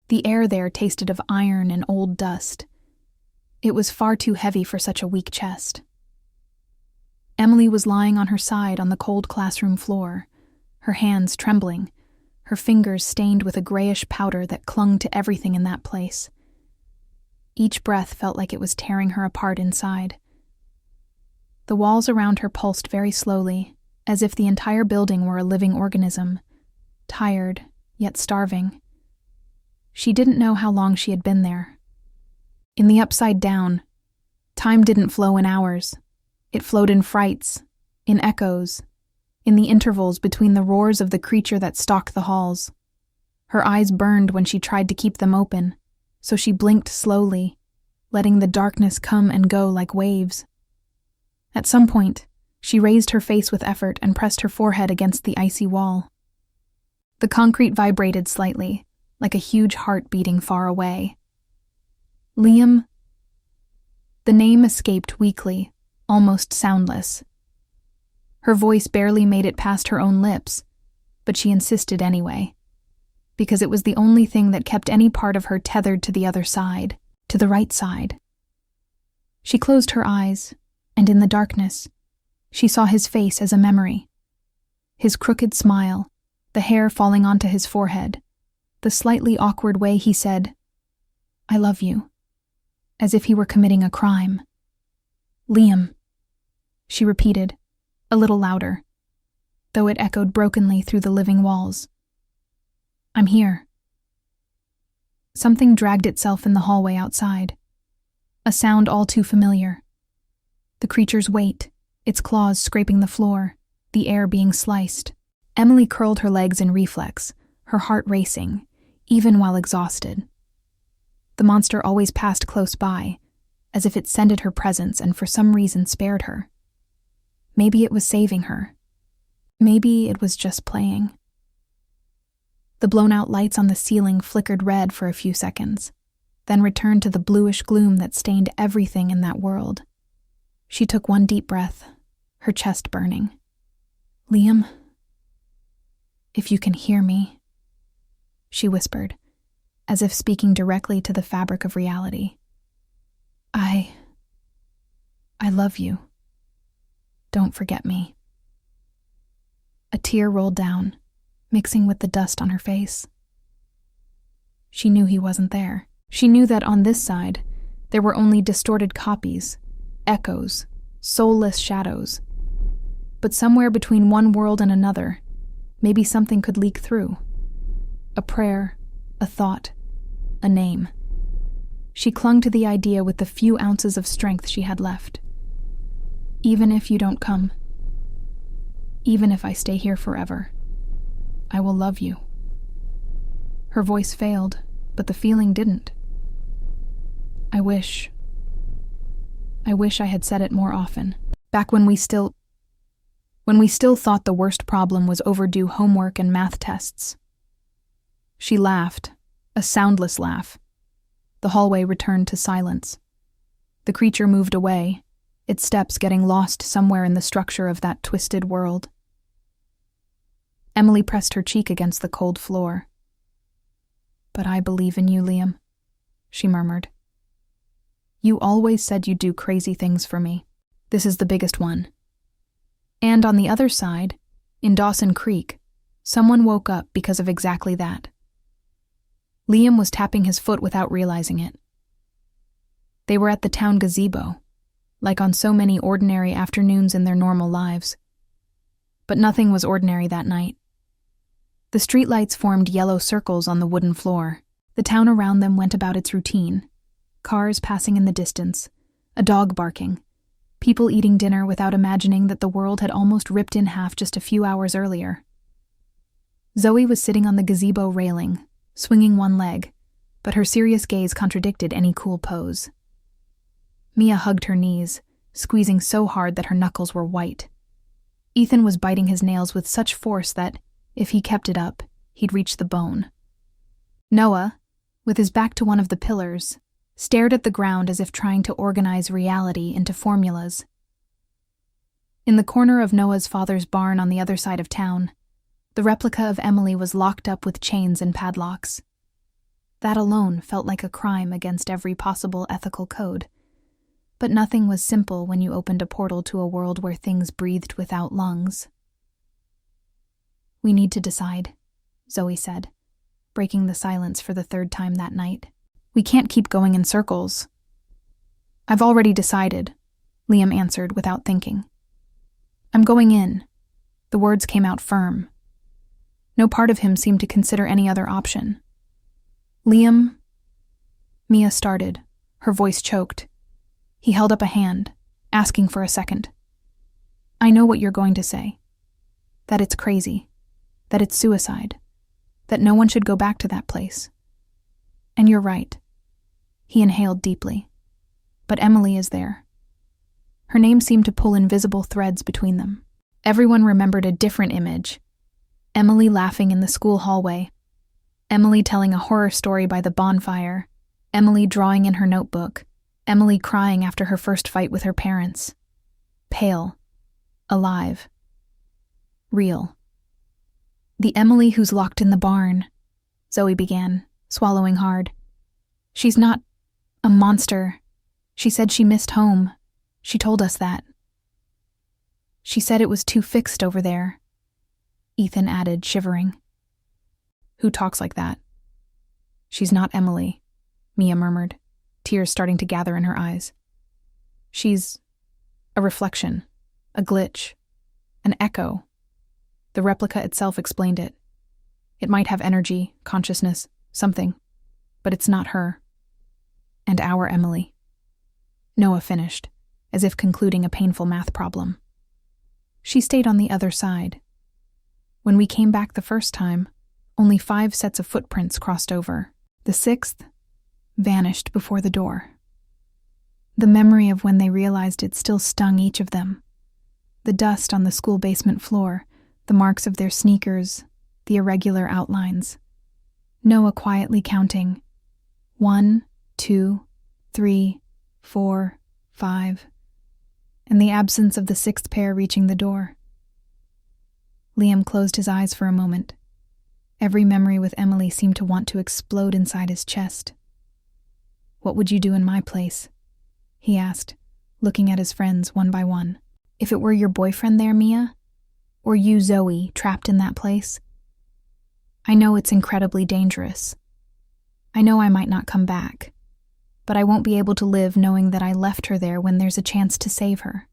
The air there tasted of iron and old dust. It was far too heavy for such a weak chest. Emily was lying on her side on the cold classroom floor, her hands trembling, her fingers stained with a grayish powder that clung to everything in that place. Each breath felt like it was tearing her apart inside. The walls around her pulsed very slowly, as if the entire building were a living organism, tired, yet starving. She didn't know how long she had been there. In the upside down, time didn't flow in hours. It flowed in frights, in echoes, in the intervals between the roars of the creature that stalked the halls. Her eyes burned when she tried to keep them open, so she blinked slowly, letting the darkness come and go like waves. At some point, she raised her face with effort and pressed her forehead against the icy wall. The concrete vibrated slightly, like a huge heart beating far away. Liam. The name escaped weakly, almost soundless. Her voice barely made it past her own lips, but she insisted anyway, because it was the only thing that kept any part of her tethered to the other side, to the right side. She closed her eyes, and in the darkness, she saw his face as a memory. His crooked smile, the hair falling onto his forehead, the slightly awkward way he said, "I love you," as if he were committing a crime. "Liam," she repeated, a little louder, though it echoed brokenly through the living walls. "I'm here." Something dragged itself in the hallway outside, a sound all too familiar. The creature's weight, its claws scraping the floor, the air being sliced. Emily curled her legs in reflex, her heart racing, even while exhausted. The monster always passed close by, as if it scented her presence and for some reason spared her. Maybe it was saving her. Maybe it was just playing. The blown-out lights on the ceiling flickered red for a few seconds, then returned to the bluish gloom that stained everything in that world. She took one deep breath, her chest burning. "Liam, if you can hear me," she whispered, as if speaking directly to the fabric of reality. I love you. Don't forget me." A tear rolled down, mixing with the dust on her face. She knew he wasn't there. She knew that on this side, there were only distorted copies, echoes, soulless shadows. But somewhere between one world and another, maybe something could leak through. A prayer, a thought, a name. She clung to the idea with the few ounces of strength she had left. "Even if you don't come, even if I stay here forever, I will love you." Her voice failed, but the feeling didn't. I wish I had said it more often, back when we still thought the worst problem was overdue homework and math tests. She laughed, a soundless laugh. The hallway returned to silence. The creature moved away, its steps getting lost somewhere in the structure of that twisted world. Emily pressed her cheek against the cold floor. "But I believe in you, Liam," she murmured. "You always said you'd do crazy things for me. This is the biggest one." And on the other side, in Dawson Creek, someone woke up because of exactly that. Liam was tapping his foot without realizing it. They were at the town gazebo, like on so many ordinary afternoons in their normal lives. But nothing was ordinary that night. The streetlights formed yellow circles on the wooden floor. The town around them went about its routine. Cars passing in the distance, a dog barking, people eating dinner without imagining that the world had almost ripped in half just a few hours earlier. Zoe was sitting on the gazebo railing, swinging one leg, but her serious gaze contradicted any cool pose. Mia hugged her knees, squeezing so hard that her knuckles were white. Ethan was biting his nails with such force that, if he kept it up, he'd reach the bone. Noah, with his back to one of the pillars, stared at the ground as if trying to organize reality into formulas. In the corner of Noah's father's barn on the other side of town, the replica of Emily was locked up with chains and padlocks. That alone felt like a crime against every possible ethical code. But nothing was simple when you opened a portal to a world where things breathed without lungs. "We need to decide," Zoe said, breaking the silence for the third time that night. "We can't keep going in circles." "I've already decided," Liam answered without thinking. "I'm going in." The words came out firm. No part of him seemed to consider any other option. "Liam," Mia started, her voice choked. He held up a hand, asking for a second. "I know what you're going to say. That it's crazy. That it's suicide. That no one should go back to that place. And you're right." He inhaled deeply. "But Emily is there." Her name seemed to pull invisible threads between them. Everyone remembered a different image. Emily laughing in the school hallway. Emily telling a horror story by the bonfire. Emily drawing in her notebook. Emily crying after her first fight with her parents. Pale. Alive. Real. "The Emily who's locked in the barn," Zoe began, swallowing hard. "She's not a monster. She said she missed home. She told us that. She said it was too fixed over there," Ethan added, shivering. "Who talks like that?" "She's not Emily," Mia murmured, tears starting to gather in her eyes. "She's a reflection, a glitch, an echo." The replica itself explained it. "It might have energy, consciousness, something, but it's not her. And our Emily." Noah finished, as if concluding a painful math problem. "She stayed on the other side. When we came back the first time, only 5 sets of footprints crossed over. The 6th vanished before the door." The memory of when they realized it still stung each of them. The dust on the school basement floor, the marks of their sneakers, the irregular outlines. Noah quietly counting. 1, 2, 3, 4, 5. And the absence of the 6th pair reaching the door. Liam closed his eyes for a moment. Every memory with Emily seemed to want to explode inside his chest. "What would you do in my place?" he asked, looking at his friends one by one. "If it were your boyfriend there, Mia? Or you, Zoe, trapped in that place? I know it's incredibly dangerous. I know I might not come back. But I won't be able to live knowing that I left her there when there's a chance to save her."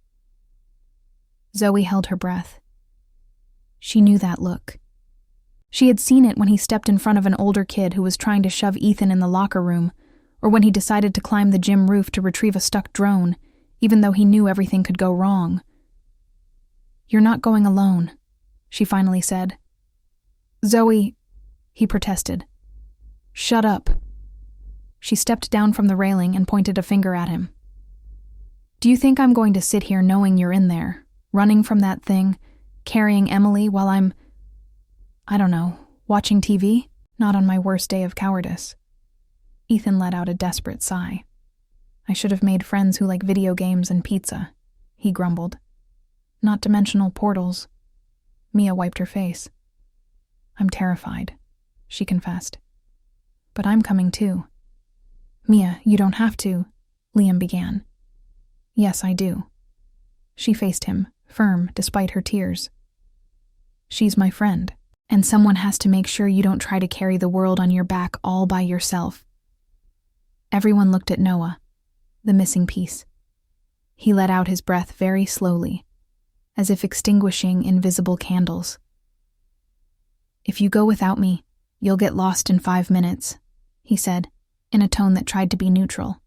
Zoe held her breath. She knew that look. She had seen it when he stepped in front of an older kid who was trying to shove Ethan in the locker room, or when he decided to climb the gym roof to retrieve a stuck drone, even though he knew everything could go wrong. "You're not going alone," she finally said. "Zoe," he protested. "Shut up." She stepped down from the railing and pointed a finger at him. "Do you think I'm going to sit here knowing you're in there, running from that thing, carrying Emily while I'm, I don't know, watching TV? Not on my worst day of cowardice." Ethan let out a desperate sigh. "I should have made friends who like video games and pizza," he grumbled. "Not dimensional portals." Mia wiped her face. "I'm terrified," she confessed. "But I'm coming too." "Mia, you don't have to," Liam began. "Yes, I do." She faced him, firm despite her tears. "She's my friend, and someone has to make sure you don't try to carry the world on your back all by yourself." Everyone looked at Noah, the missing piece. He let out his breath very slowly, as if extinguishing invisible candles. "If you go without me, you'll get lost in 5 minutes," he said, in a tone that tried to be neutral.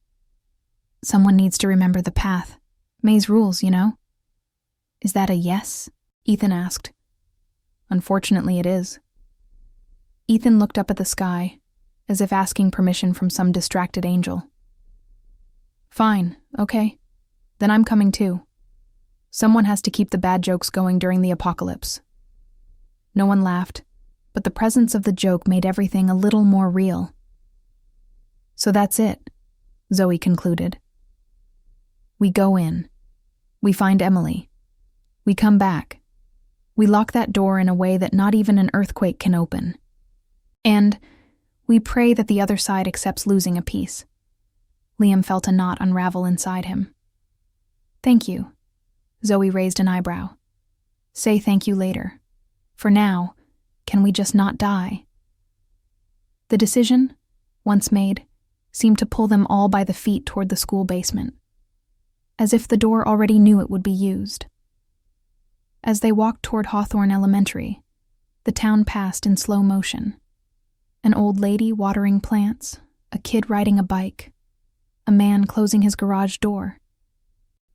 "Someone needs to remember the path. May's rules, you know." "Is that a yes?" Ethan asked. "Unfortunately, it is." Ethan looked up at the sky, as if asking permission from some distracted angel. "Fine, okay. Then I'm coming too. Someone has to keep the bad jokes going during the apocalypse." No one laughed, but the presence of the joke made everything a little more real. "So that's it," Zoe concluded. "We go in. We find Emily. We come back. We lock that door in a way that not even an earthquake can open. And We pray that the other side accepts losing a piece. Liam felt a knot unravel inside him. Thank you. Zoe raised an eyebrow. Say thank you later. For now, can we just not die? The decision, once made, seemed to pull them all by the feet toward the school basement, as if the door already knew it would be used. As they walked toward Hawthorne Elementary, the town passed in slow motion. An old lady watering plants, a kid riding a bike, a man closing his garage door.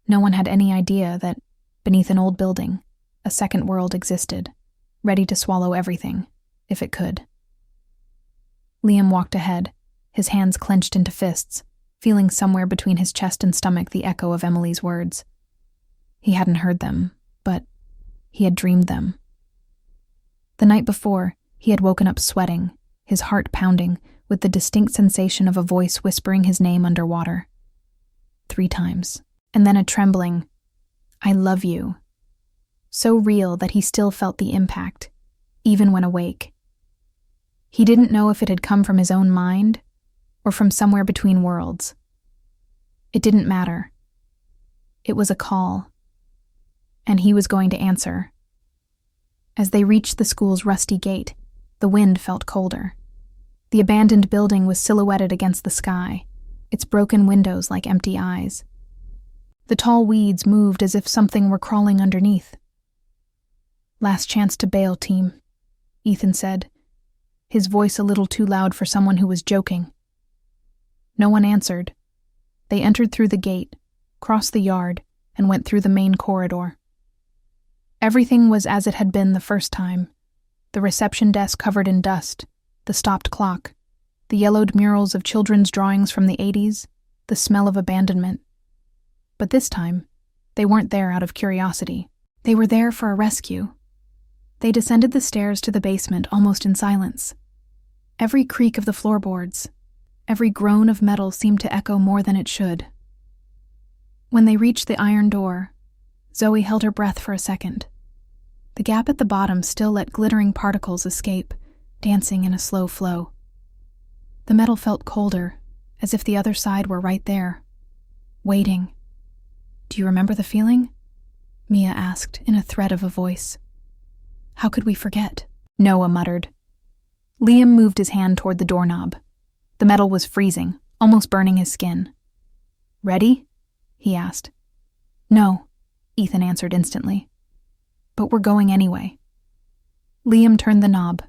No one had any idea that, beneath an old building, a second world existed, ready to swallow everything, if it could. Liam walked ahead, his hands clenched into fists, feeling somewhere between his chest and stomach the echo of Emily's words. He hadn't heard them, but he had dreamed them. The night before, he had woken up sweating, his heart pounding, with the distinct sensation of a voice whispering his name underwater. 3 times, and then a trembling, "I love you," so real that he still felt the impact, even when awake. He didn't know if it had come from his own mind or from somewhere between worlds. It didn't matter. It was a call, and he was going to answer. As they reached the school's rusty gate, the wind felt colder. The abandoned building was silhouetted against the sky, its broken windows like empty eyes. The tall weeds moved as if something were crawling underneath. "Last chance to bail, team," Ethan said, his voice a little too loud for someone who was joking. No one answered. They entered through the gate, crossed the yard, and went through the main corridor. Everything was as it had been the first time. The reception desk covered in dust, the stopped clock, the yellowed murals of children's drawings from the 80s, the smell of abandonment. But this time, they weren't there out of curiosity. They were there for a rescue. They descended the stairs to the basement almost in silence. Every creak of the floorboards, every groan of metal seemed to echo more than it should. When they reached the iron door, Zoe held her breath for a second. The gap at the bottom still let glittering particles escape, dancing in a slow flow. The metal felt colder, as if the other side were right there, waiting. "Do you remember the feeling?" Mia asked in a thread of a voice. "How could we forget?" Noah muttered. Liam moved his hand toward the doorknob. The metal was freezing, almost burning his skin. "Ready?" he asked. "No," Ethan answered instantly. "But we're going anyway." Liam turned the knob.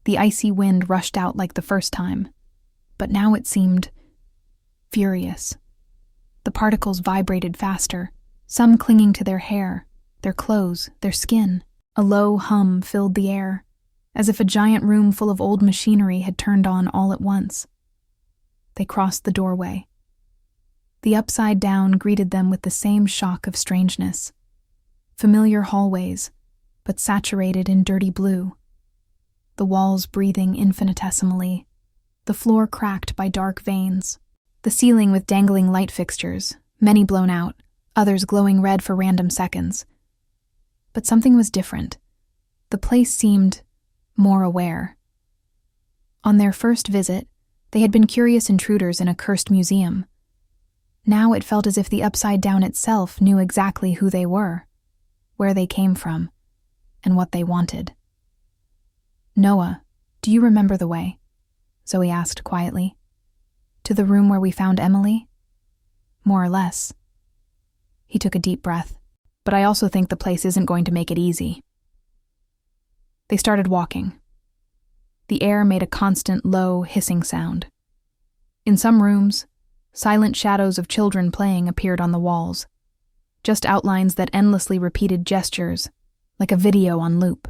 The icy wind rushed out like the first time, but now it seemed furious. The particles vibrated faster, some clinging to their hair, their clothes, their skin. A low hum filled the air, as if a giant room full of old machinery had turned on all at once. They crossed the doorway. The upside down greeted them with the same shock of strangeness. Familiar hallways, but saturated in dirty blue. The walls breathing infinitesimally, the floor cracked by dark veins, the ceiling with dangling light fixtures, many blown out, others glowing red for random seconds. But something was different. The place seemed more aware. On their first visit, they had been curious intruders in a cursed museum. Now it felt as if the Upside Down itself knew exactly who they were, where they came from, and what they wanted. "Noah, do you remember the way?" Zoe asked quietly. "To the room where we found Emily?" "More or less." He took a deep breath. "But I also think the place isn't going to make it easy." They started walking. The air made a constant, low, hissing sound. In some rooms, silent shadows of children playing appeared on the walls, just outlines that endlessly repeated gestures, like a video on loop.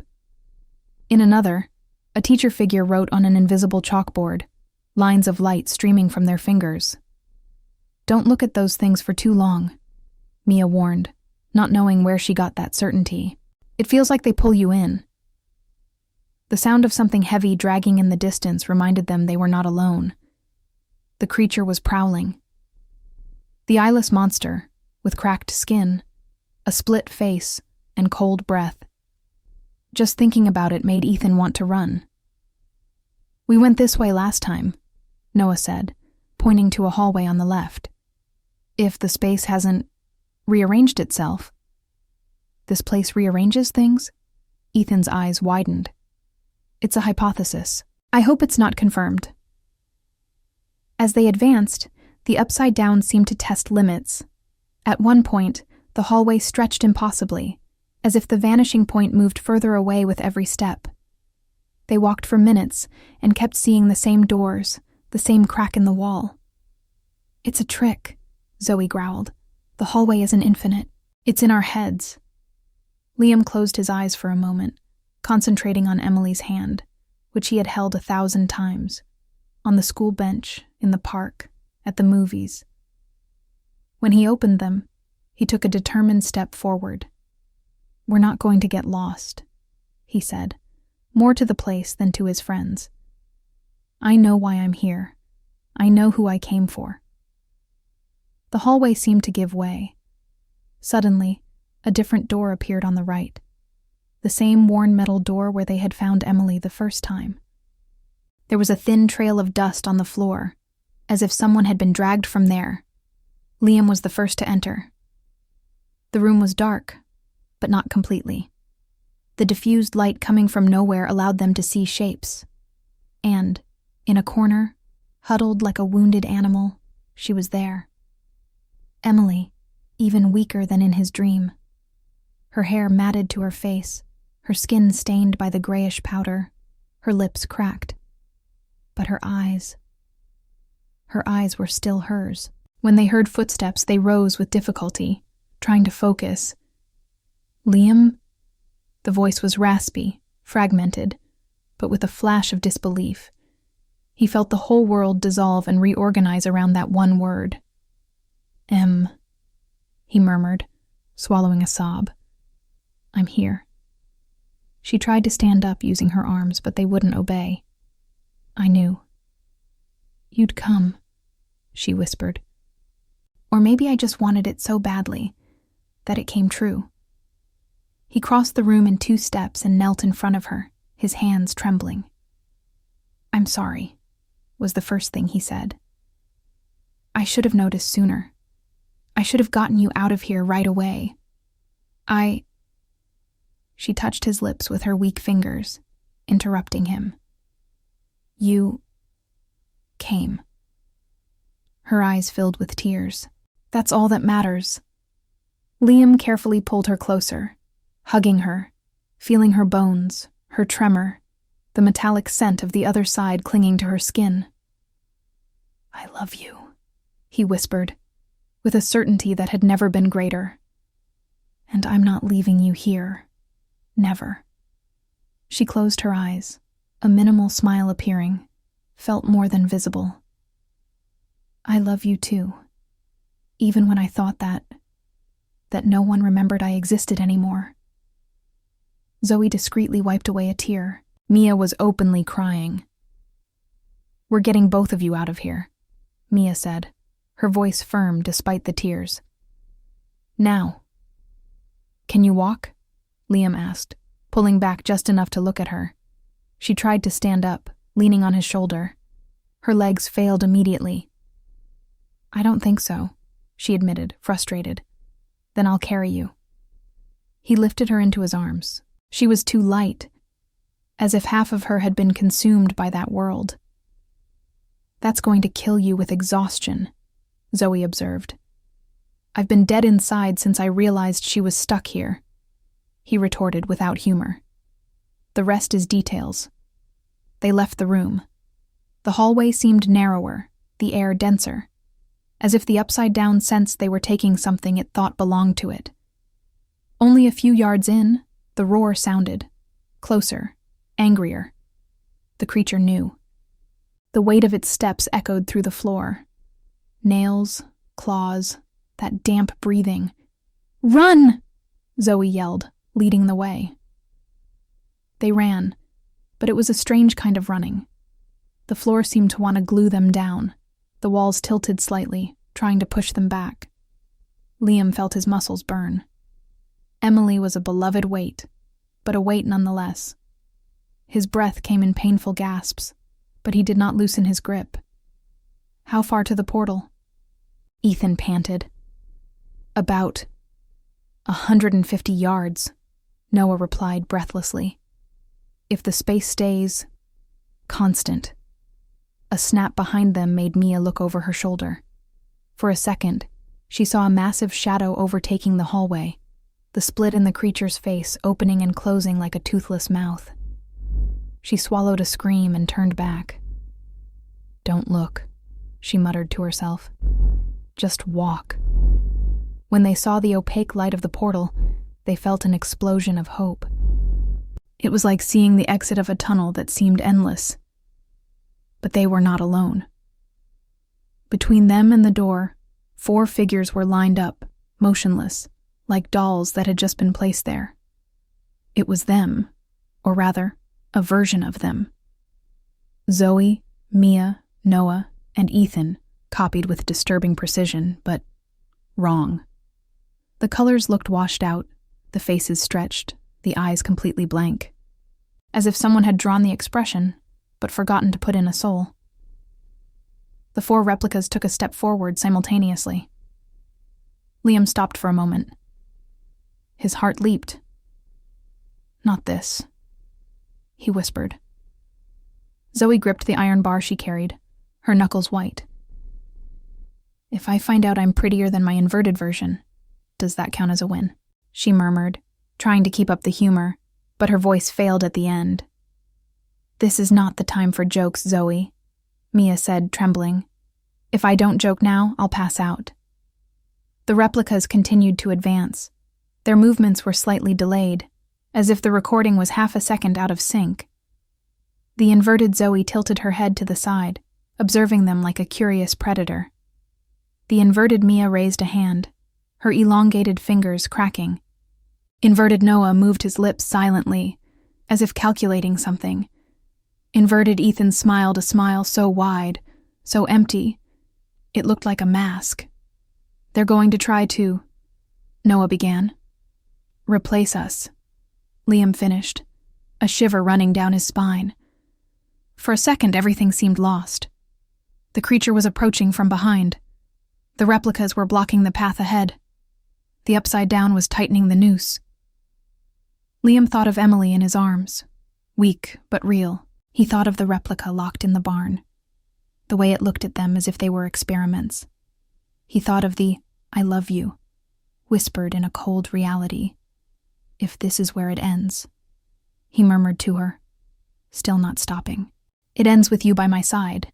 In another, a teacher figure wrote on an invisible chalkboard, lines of light streaming from their fingers. "Don't look at those things for too long," Mia warned, not knowing where she got that certainty. "It feels like they pull you in." The sound of something heavy dragging in the distance reminded them they were not alone. The creature was prowling. The eyeless monster, with cracked skin, a split face, and cold breath. Just thinking about it made Ethan want to run. "We went this way last time," Noah said, pointing to a hallway on the left. "If the space hasn't rearranged itself." "This place rearranges things?" Ethan's eyes widened. "It's a hypothesis. I hope it's not confirmed." As they advanced, the upside down seemed to test limits. At one point, the hallway stretched impossibly, as if the vanishing point moved further away with every step. They walked for minutes and kept seeing the same doors, the same crack in the wall. "It's a trick," Zoe growled. "The hallway isn't infinite. It's in our heads." Liam closed his eyes for a moment, concentrating on Emily's hand, which he had held 1,000 times, on the school bench, in the park, at the movies. When he opened them, he took a determined step forward. "We're not going to get lost," he said, more to the place than to his friends. "I know why I'm here. I know who I came for." The hallway seemed to give way. Suddenly, a different door appeared on the right. The same worn metal door where they had found Emily the first time. There was a thin trail of dust on the floor, as if someone had been dragged from there. Liam was the first to enter. The room was dark, but not completely. The diffused light coming from nowhere allowed them to see shapes. And, in a corner, huddled like a wounded animal, she was there. Emily, even weaker than in his dream. Her hair matted to her face, her skin stained by the grayish powder, her lips cracked. But her eyes were still hers. When they heard footsteps, they rose with difficulty, trying to focus. "Liam?" The voice was raspy, fragmented, but with a flash of disbelief. He felt the whole world dissolve and reorganize around that one word. He murmured, swallowing a sob. "I'm here." She tried to stand up using her arms, but they wouldn't obey. "I knew." "You'd come," she whispered. "Or maybe I just wanted it so badly that it came true." He crossed the room in 2 steps and knelt in front of her, his hands trembling. "I'm sorry," was the first thing he said. "I should have noticed sooner. I should have gotten you out of here right away. She touched his lips with her weak fingers, interrupting him. "You came." Her eyes filled with tears. "That's all that matters." Liam carefully pulled her closer, hugging her, feeling her bones, her tremor, the metallic scent of the other side clinging to her skin. "I love you," he whispered, with a certainty that had never been greater. "And I'm not leaving you here. Never." She closed her eyes, a minimal smile appearing, felt more than visible. "I love you too, even when I thought that no one remembered I existed anymore." Zoe discreetly wiped away a tear. Mia was openly crying. "We're getting both of you out of here," Mia said, her voice firm despite the tears. "Now." "Can you walk?" Liam asked, pulling back just enough to look at her. She tried to stand up, leaning on his shoulder. Her legs failed immediately. "I don't think so," she admitted, frustrated. "Then I'll carry you." He lifted her into his arms. She was too light, as if half of her had been consumed by that world. "That's going to kill you with exhaustion," Zoe observed. "I've been dead inside since I realized she was stuck here," he retorted without humor. "The rest is details." They left the room. The hallway seemed narrower, the air denser, as if the upside-down sensed they were taking something it thought belonged to it. Only a few yards in, the roar sounded, closer, angrier. The creature knew. The weight of its steps echoed through the floor. Nails, claws, that damp breathing. "Run!" Zoe yelled, leading the way. They ran, but it was a strange kind of running. The floor seemed to want to glue them down. The walls tilted slightly, trying to push them back. Liam felt his muscles burn. Emily was a beloved weight, but a weight nonetheless. His breath came in painful gasps. but he did not loosen his grip. "How far to the portal?" Ethan panted. "About 150 yards," Noah replied breathlessly. "If the space stays constant." A snap behind them made Mia look over her shoulder. For a second, she saw a massive shadow overtaking the hallway, the split in the creature's face opening and closing like a toothless mouth. She swallowed a scream and turned back. "Don't look," she muttered to herself. "Just walk." When they saw the opaque light of the portal, they felt an explosion of hope. It was like seeing the exit of a tunnel that seemed endless. But they were not alone. Between them and the door, 4 figures were lined up, motionless, like dolls that had just been placed there. It was them, or rather, a version of them. Zoe, Mia, Noah, and Ethan, copied with disturbing precision, but wrong. The colors looked washed out, the faces stretched, the eyes completely blank, as if someone had drawn the expression, but forgotten to put in a soul. The 4 replicas took a step forward simultaneously. Liam stopped for a moment. His heart leaped. "Not this," he whispered. Zoe gripped the iron bar she carried, her knuckles white. "If I find out I'm prettier than my inverted version, does that count as a win?" she murmured, trying to keep up the humor, but her voice failed at the end. "This is not the time for jokes, Zoe," Mia said, trembling. "If I don't joke now, I'll pass out." The replicas continued to advance. Their movements were slightly delayed, as if the recording was half a second out of sync. The inverted Zoe tilted her head to the side, observing them like a curious predator. The inverted Mia raised a hand, her elongated fingers cracking. Inverted Noah moved his lips silently, as if calculating something. Inverted Ethan smiled a smile so wide, so empty, it looked like a mask. "They're going to try to," Noah began. "Replace us," Liam finished, a shiver running down his spine. For a second, everything seemed lost. The creature was approaching from behind. The replicas were blocking the path ahead. The Upside Down was tightening the noose. Liam thought of Emily in his arms, weak but real. He thought of the replica locked in the barn, the way it looked at them as if they were experiments. He thought of the "I love you," whispered in a cold reality. "If this is where it ends," he murmured to her, still not stopping. "It ends with you by my side."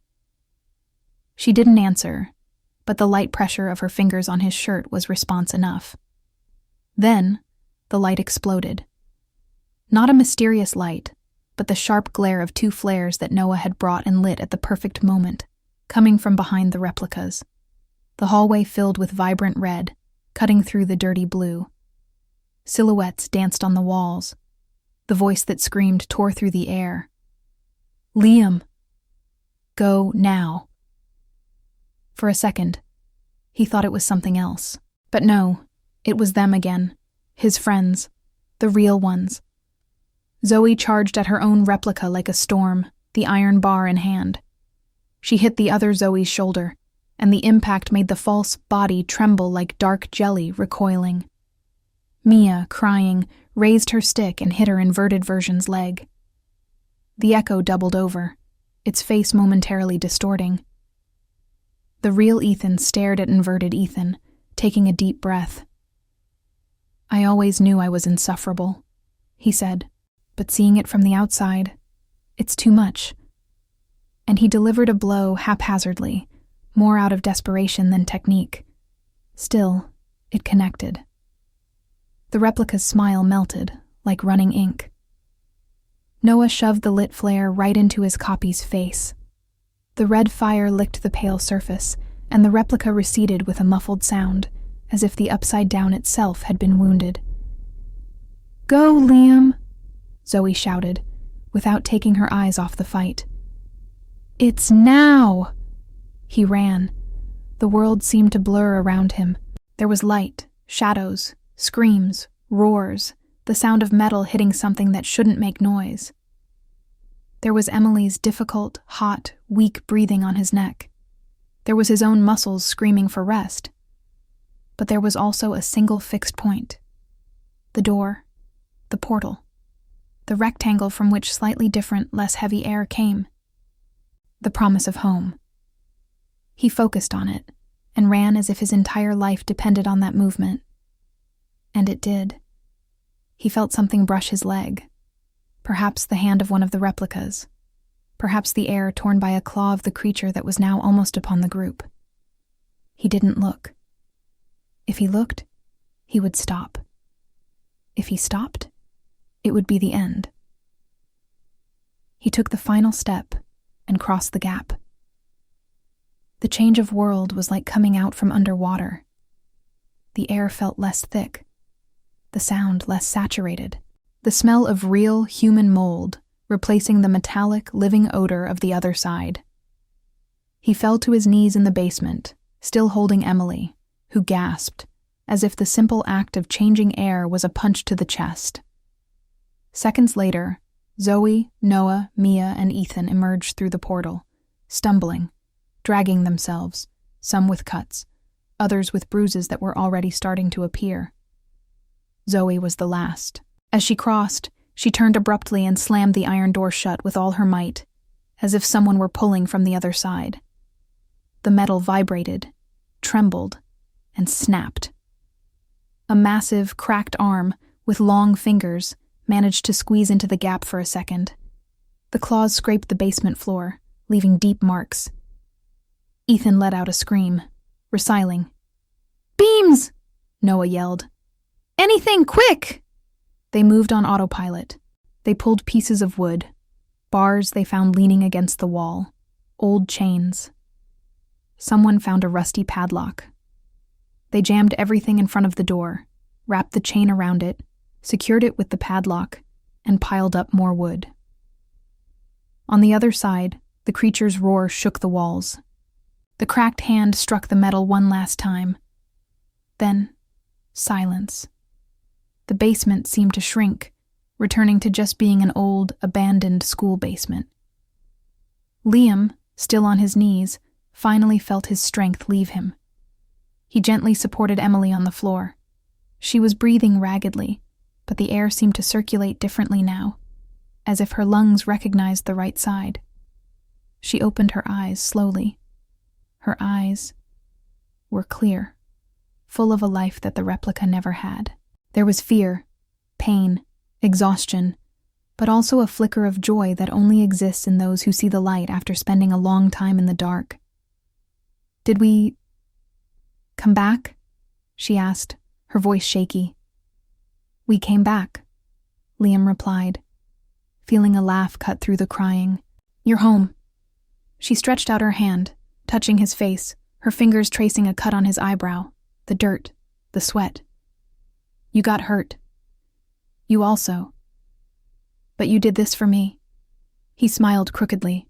She didn't answer, but the light pressure of her fingers on his shirt was response enough. Then, the light exploded. Not a mysterious light, but the sharp glare of 2 flares that Noah had brought and lit at the perfect moment, coming from behind the replicas. The hallway filled with vibrant red, cutting through the dirty blue. Silhouettes danced on the walls. The voice that screamed tore through the air. "Liam! Go now." For a second, he thought it was something else. But no, it was them again, his friends, the real ones. Zoe charged at her own replica like a storm, the iron bar in hand. She hit the other Zoe's shoulder, and the impact made the false body tremble like dark jelly recoiling. Mia, crying, raised her stick and hit her inverted version's leg. The echo doubled over, its face momentarily distorting. The real Ethan stared at inverted Ethan, taking a deep breath. "I always knew I was insufferable," he said, "but seeing it from the outside, it's too much." And he delivered a blow haphazardly, more out of desperation than technique. Still, it connected. The replica's smile melted, like running ink. Noah shoved the lit flare right into his copy's face. The red fire licked the pale surface, and the replica receded with a muffled sound, as if the Upside Down itself had been wounded. "Go, Liam!" Zoe shouted, without taking her eyes off the fight. "It's now!" He ran. The world seemed to blur around him. There was light, shadows, screams, roars, the sound of metal hitting something that shouldn't make noise. There was Emily's difficult, hot, weak breathing on his neck. There was his own muscles screaming for rest. But there was also a single fixed point. The door, the portal, the rectangle from which slightly different, less heavy air came. The promise of home. He focused on it and ran as if his entire life depended on that movement. And it did. He felt something brush his leg. Perhaps the hand of one of the replicas. Perhaps the air torn by a claw of the creature that was now almost upon the group. He didn't look. If he looked, he would stop. If he stopped, it would be the end. He took the final step and crossed the gap. The change of world was like coming out from underwater. The air felt less thick, the sound less saturated, the smell of real human mold replacing the metallic, living odor of the other side. He fell to his knees in the basement, still holding Emily, who gasped, as if the simple act of changing air was a punch to the chest. Seconds later, Zoe, Noah, Mia, and Ethan emerged through the portal, stumbling, dragging themselves, some with cuts, others with bruises that were already starting to appear. Zoe was the last. As she crossed, she turned abruptly and slammed the iron door shut with all her might, as if someone were pulling from the other side. The metal vibrated, trembled, and snapped. A massive, cracked arm, with long fingers, managed to squeeze into the gap for a second. The claws scraped the basement floor, leaving deep marks. Ethan let out a scream, reciling. "Beams!" Noah yelled. "Anything, quick!" They moved on autopilot. They pulled pieces of wood, bars they found leaning against the wall, old chains. Someone found a rusty padlock. They jammed everything in front of the door, wrapped the chain around it, secured it with the padlock, and piled up more wood. On the other side, the creature's roar shook the walls. The cracked hand struck the metal one last time. Then, silence. The basement seemed to shrink, returning to just being an old, abandoned school basement. Liam, still on his knees, finally felt his strength leave him. He gently supported Emily on the floor. She was breathing raggedly, but the air seemed to circulate differently now, as if her lungs recognized the right side. She opened her eyes slowly. Her eyes were clear, full of a life that the replica never had. There was fear, pain, exhaustion, but also a flicker of joy that only exists in those who see the light after spending a long time in the dark. "Did we come back?" she asked, her voice shaky. "We came back," Liam replied, feeling a laugh cut through the crying. "You're home." She stretched out her hand, touching his face, her fingers tracing a cut on his eyebrow, the dirt, the sweat. "You got hurt. You also. But you did this for me." He smiled crookedly.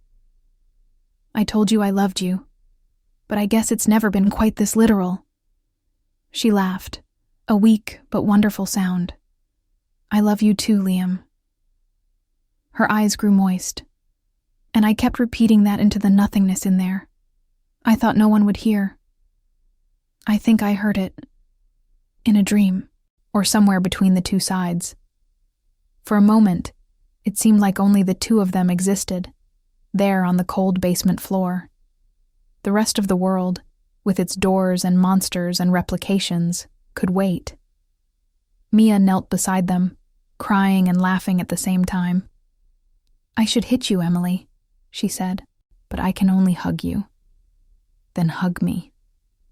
"I told you I loved you, but I guess it's never been quite this literal." She laughed, a weak but wonderful sound. "I love you too, Liam." Her eyes grew moist, and I kept repeating that into the nothingness in there. I thought no one would hear. I think I heard it. In a dream, or somewhere between the two sides. For a moment, it seemed like only the two of them existed, there on the cold basement floor. The rest of the world, with its doors and monsters and replications, could wait. Mia knelt beside them, crying and laughing at the same time. "I should hit you, Emily," she said, "but I can only hug you." "Then hug me,"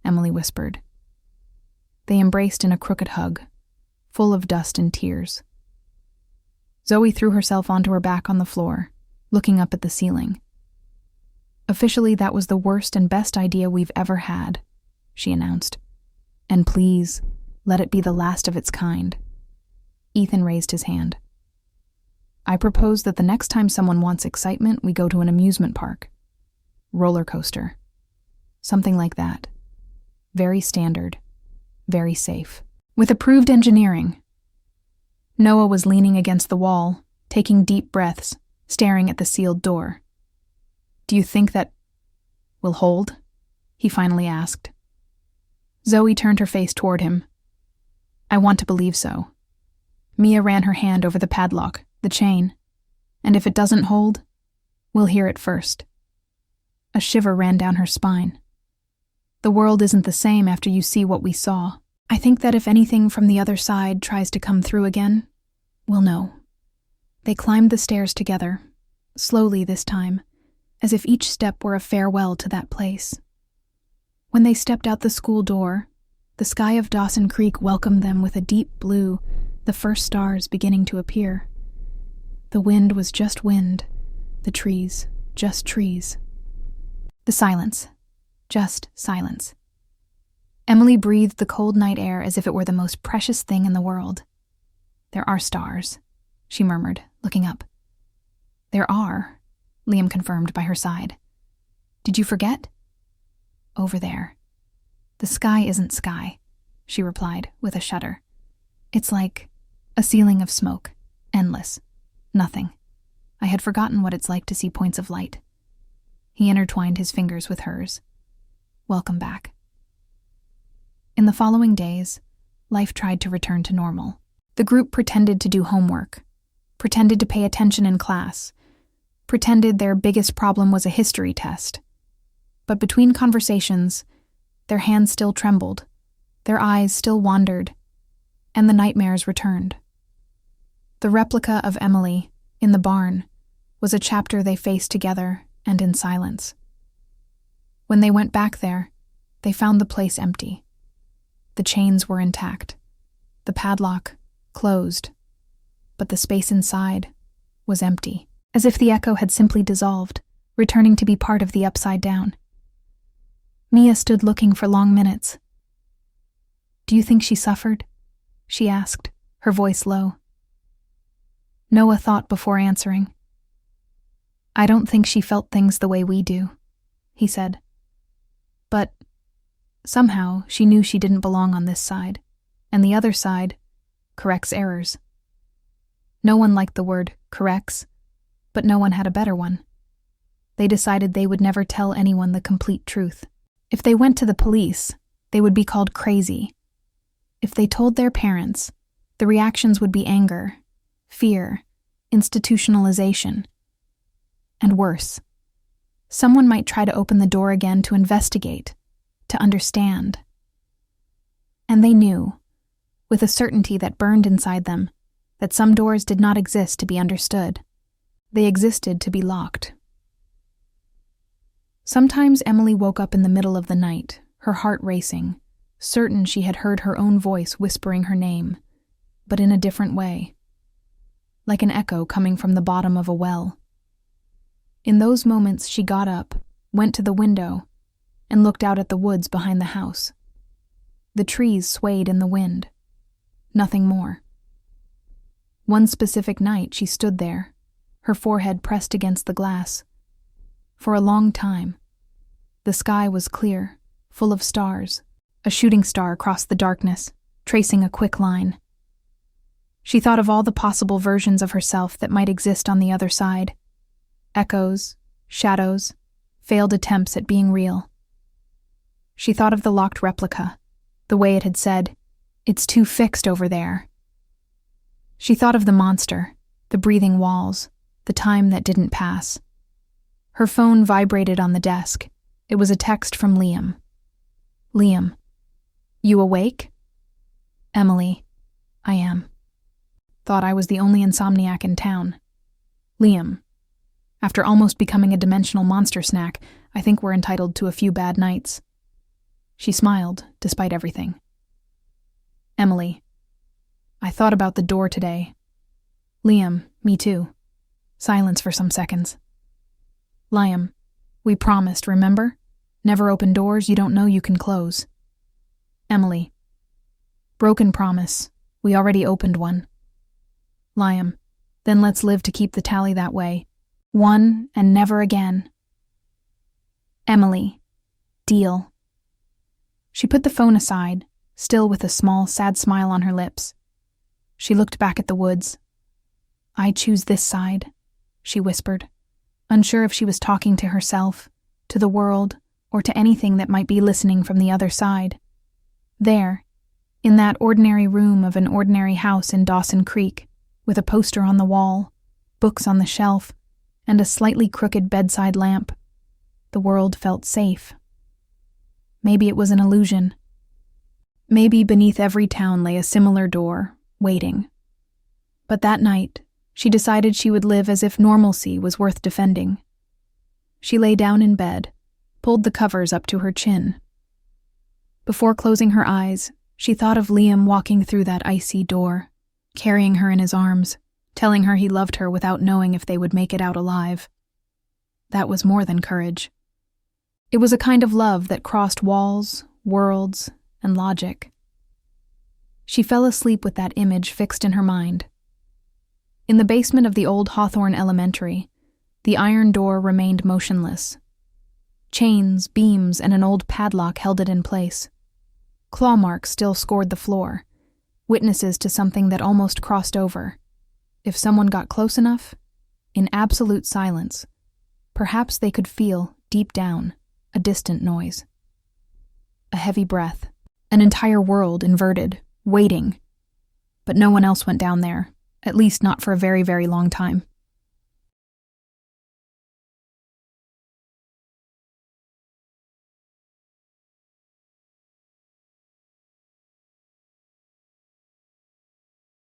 Emily whispered. They embraced in a crooked hug, full of dust and tears. Zoe threw herself onto her back on the floor, looking up at the ceiling. "Officially, that was the worst and best idea we've ever had," she announced. "And please, let it be the last of its kind." Ethan raised his hand. "I propose that the next time someone wants excitement, we go to an amusement park. Roller coaster. Something like that. Very standard. Very safe. With approved engineering." Noah was leaning against the wall, taking deep breaths, staring at the sealed door. "Do you think that will hold?" he finally asked. Zoe turned her face toward him. "I want to believe so." Mia ran her hand over the padlock, the chain. "And if it doesn't hold, we'll hear it first." A shiver ran down her spine. "The world isn't the same after you see what we saw. I think that if anything from the other side tries to come through again, we'll know." They climbed the stairs together, slowly this time, as if each step were a farewell to that place. When they stepped out the school door, the sky of Dawson Creek welcomed them with a deep blue, the first stars beginning to appear. The wind was just wind, the trees just trees. The silence, just silence. Emily breathed the cold night air as if it were the most precious thing in the world. "There are stars," she murmured, looking up. "There are," Liam confirmed by her side. "Did you forget?" "Over there." "The sky isn't sky," she replied with a shudder. "It's like a ceiling of smoke, endless, nothing. I had forgotten what it's like to see points of light." He intertwined his fingers with hers. "Welcome back." In the following days, life tried to return to normal. The group pretended to do homework, pretended to pay attention in class, pretended their biggest problem was a history test. But between conversations, their hands still trembled, their eyes still wandered, and the nightmares returned. The replica of Emily, in the barn, was a chapter they faced together and in silence. When they went back there, they found the place empty. The chains were intact, the padlock closed, but the space inside was empty, as if the echo had simply dissolved, returning to be part of the upside down. Mia stood looking for long minutes. "Do you think she suffered?" she asked, her voice low. Noah thought before answering. "I don't think she felt things the way we do," he said. "But somehow she knew she didn't belong on this side, and the other side corrects errors. No one liked the word corrects, but no one had a better one. They decided they would never tell anyone the complete truth. If they went to the police, they would be called crazy. If they told their parents, the reactions would be anger, fear, institutionalization. And worse, someone might try to open the door again to investigate, to understand. And they knew, with a certainty that burned inside them, that some doors did not exist to be understood. They existed to be locked. Sometimes Emily woke up in the middle of the night, her heart racing, certain she had heard her own voice whispering her name, but in a different way, like an echo coming from the bottom of a well. In those moments she got up, went to the window, and looked out at the woods behind the house. The trees swayed in the wind. Nothing more. One specific night she stood there, her forehead pressed against the glass. For a long time, the sky was clear, full of stars. A shooting star crossed the darkness, tracing a quick line. She thought of all the possible versions of herself that might exist on the other side. Echoes, shadows, failed attempts at being real. She thought of the locked replica, the way it had said, "It's too fixed over there." She thought of the monster, the breathing walls, the time that didn't pass. Her phone vibrated on the desk. It was a text from Liam. "Liam, you awake?" "Emily, I am." Thought I was the only insomniac in town. "Liam, after almost becoming a dimensional monster snack, I think we're entitled to a few bad nights." She smiled, despite everything. "Emily, I thought about the door today." "Liam, me too." Silence for some seconds. "Liam, we promised, remember? Never open doors you don't know you can close." Emily, broken promise. We already opened one. Liam, then let's live to keep the tally that way. One and never again. Emily, deal. She put the phone aside, still with a small, sad smile on her lips. She looked back at the woods. "I choose this side. she whispered, unsure if she was talking to herself, to the world, or to anything that might be listening from the other side. There, in that ordinary room of an ordinary house in Dawson Creek, with a poster on the wall, books on the shelf, and a slightly crooked bedside lamp, the world felt safe. Maybe it was an illusion. Maybe beneath every town lay a similar door, waiting. But that night, she decided she would live as if normalcy was worth defending. She lay down in bed, pulled the covers up to her chin. Before closing her eyes, she thought of Liam walking through that icy door, carrying her in his arms, telling her he loved her without knowing if they would make it out alive. That was more than courage. It was a kind of love that crossed walls, worlds, and logic. She fell asleep with that image fixed in her mind. In the basement of the old Hawthorne Elementary, the iron door remained motionless. Chains, beams, and an old padlock held it in place. Claw marks still scored the floor, witnesses to something that almost crossed over. If someone got close enough, in absolute silence, perhaps they could feel, deep down, a distant noise. A heavy breath, an entire world inverted, waiting. But no one else went down there, at least not for a very, very long time.